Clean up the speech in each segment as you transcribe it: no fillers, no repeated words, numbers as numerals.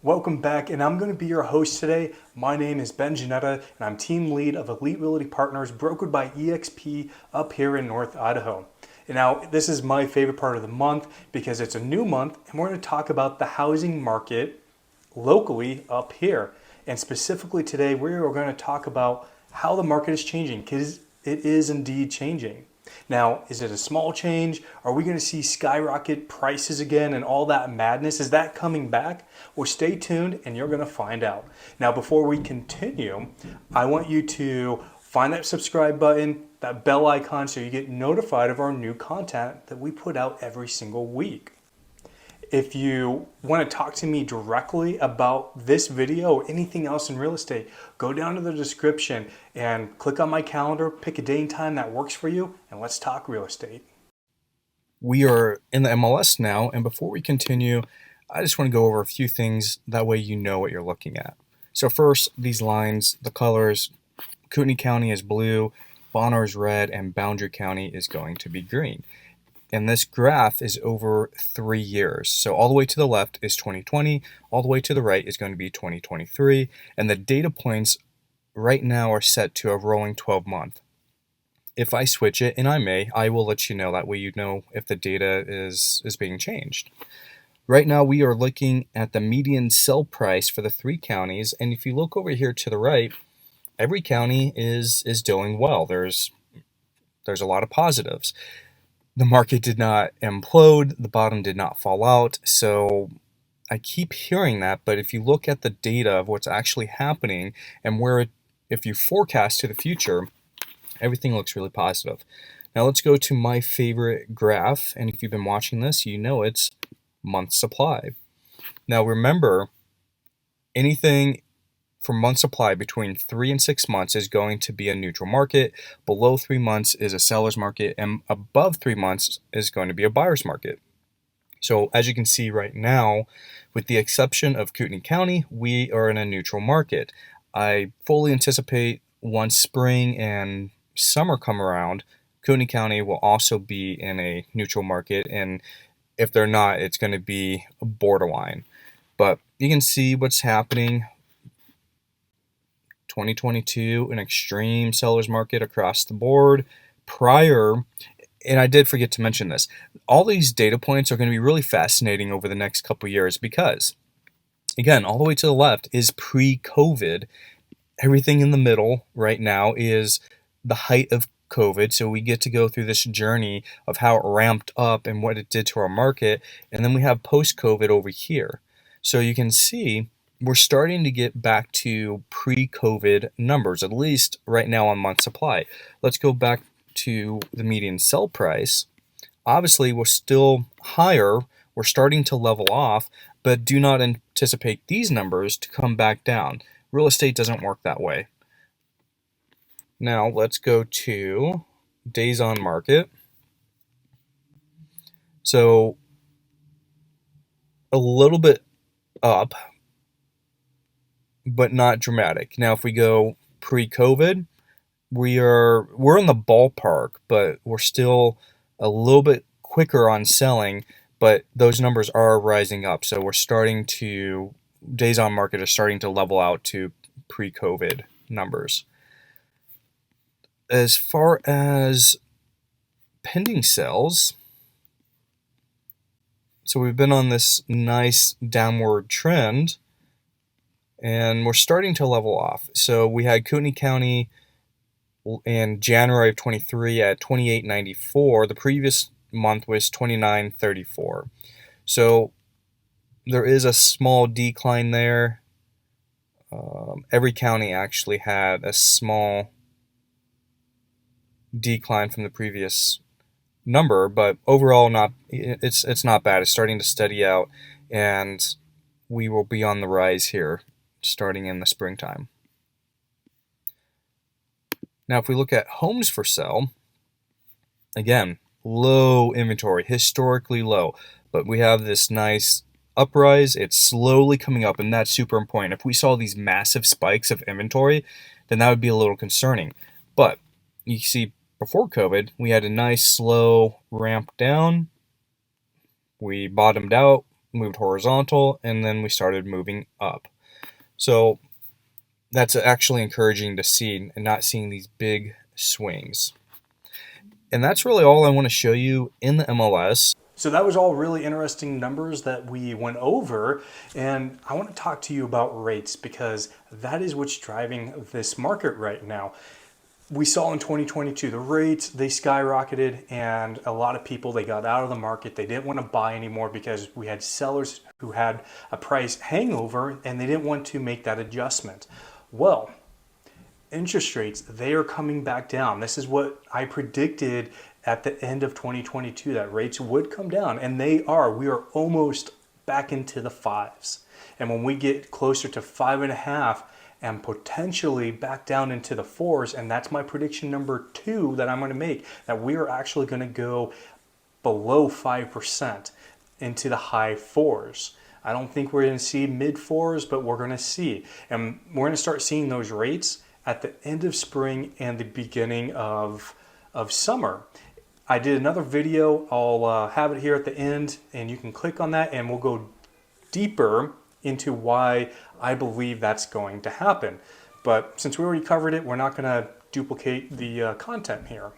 Welcome back, and I'm going to be your host today. My name is Geanetta, and I'm team lead of Elite Realty Partners, brokered by EXP up here in North Idaho. And now, this is my favorite part of the month because it's a new month, and we're going to talk about the housing market locally up here. And specifically today, we are going to talk about how the market is changing because it is indeed changing. Now, is it a small change? Are we going to see skyrocket prices again and all that madness? Is that coming back? Well, stay tuned and you're going to find out. Now, before we continue, I want you to find that subscribe button, that bell icon, so you get notified of our new content that we put out every single week. If you want to talk to me directly about this video or anything else in real estate, go down to the description and click on my calendar, pick a day and time that works for you, and let's talk real estate. We are in the MLS now, and before we continue, I just want to go over a few things, that way you know what you're looking at. So first, these lines, the colors, Cunningham County is blue, Bonner is red, and Boundary County is going to be green. And this graph is over 3 years. So all the way to the left is 2020, all the way to the right is going to be 2023, and the data points right now are set to a rolling 12-month. If I switch it, and I will let you know, that way you know if the data is being changed. Right now we are looking at the median sell price for the 3 counties, and if you look over here to the right, every county is doing well. There's a lot of positives. The market did not implode, the bottom did not fall out, so I keep hearing that, but if you look at the data of what's actually happening and if you forecast to the future, everything looks really positive. Now let's go to my favorite graph, and if you've been watching this, you know it's month supply. Now remember, anything for month supply between 3 and 6 months is going to be a neutral market. Below 3 months is a seller's market, and above 3 months is going to be a buyer's market. So as you can see right now, with the exception of Cunningham County, we are in a neutral market. I fully anticipate once spring and summer come around, Cunningham County will also be in a neutral market, and if they're not, it's going to be borderline. But you can see what's happening. 2022, an extreme seller's market across the board. Prior, and I did forget to mention this, all these data points are going to be really fascinating over the next couple years because, again, all the way to the left is pre-COVID. Everything in the middle right now is the height of COVID, so we get to go through this journey of how it ramped up and what it did to our market, and then we have post-COVID over here. So you can see we're starting to get back to pre-COVID numbers, at least right now on month supply. Let's go back to the median sell price. Obviously, we're still higher. We're starting to level off, but do not anticipate these numbers to come back down. Real estate doesn't work that way. Now, let's go to days on market. So, a little bit up, but not dramatic. Now, if we go pre-COVID, we're in the ballpark, but we're still a little bit quicker on selling, but those numbers are rising up. So days on market are starting to level out to pre-COVID numbers. As far as pending sales, so we've been on this nice downward trend, and we're starting to level off. So we had Cunningham County in January of 23 at 28.94. The previous month was 29.34. So there is a small decline there. Every county actually had a small decline from the previous number, but overall it's not bad. It's starting to steady out, and we will be on the rise here starting in the springtime. Now, if we look at homes for sale, again, low inventory, historically low, but we have this nice uprise. It's slowly coming up, and that's super important. If we saw these massive spikes of inventory, then that would be a little concerning. But you see, before COVID, we had a nice slow ramp down. We bottomed out, moved horizontal, and then we started moving up. So that's actually encouraging to see and not seeing these big swings. And that's really all I want to show you in the MLS. So that was all really interesting numbers that we went over, and I want to talk to you about rates because that is what's driving this market right now. We saw in 2022 the rates, they skyrocketed, and a lot of people, they got out of the market. They didn't want to buy anymore because we had sellers who had a price hangover and they didn't want to make that adjustment. Well, interest rates, they are coming back down. This is what I predicted at the end of 2022, that rates would come down, and they are. We are almost back into the fives. And when we get closer to 5.5 and potentially back down into the fours, and that's my prediction number 2 that I'm going to make, that we are actually going to go below 5% into the high fours. I don't think we're going to see mid fours, but we're going to see. And we're going to start seeing those rates at the end of spring and the beginning of summer. I did another video. I'll have it here at the end, and you can click on that and we'll go deeper into why I believe that's going to happen. But since we already covered it, we're not going to duplicate the content here.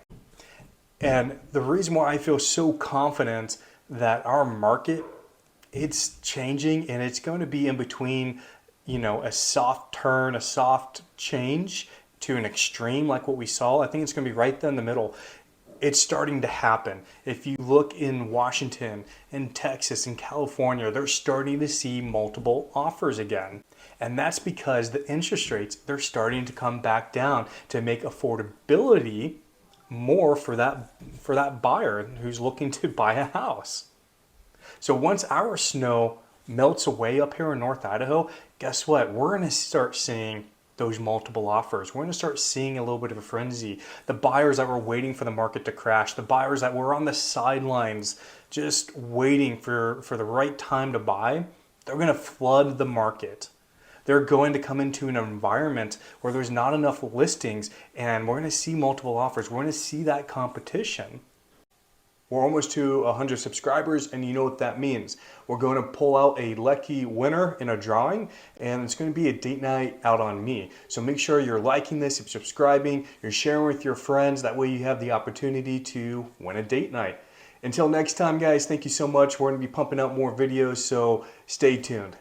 And the reason why I feel so confident that our market, it's changing, and it's going to be in between, a soft turn, a soft change to an extreme like what we saw. I think it's going to be right there in the middle. It's starting to happen. If you look in Washington, in Texas, in California, they're starting to see multiple offers again. And that's because the interest rates, they're starting to come back down to make affordability more for that buyer who's looking to buy a house. So once our snow melts away up here in North Idaho, guess what? We're going to start seeing those multiple offers. We're going to start seeing a little bit of a frenzy. The buyers that were waiting for the market to crash, the buyers that were on the sidelines just waiting for the right time to buy, they're going to flood the market. They're going to come into an environment where there's not enough listings, and we're going to see multiple offers. We're going to see that competition. We're almost to 100 subscribers, and you know what that means. We're going to pull out a lucky winner in a drawing, and it's going to be a date night out on me. So make sure you're liking this, you're subscribing, you're sharing with your friends. That way you have the opportunity to win a date night. Until next time, guys, thank you so much. We're going to be pumping out more videos, so stay tuned.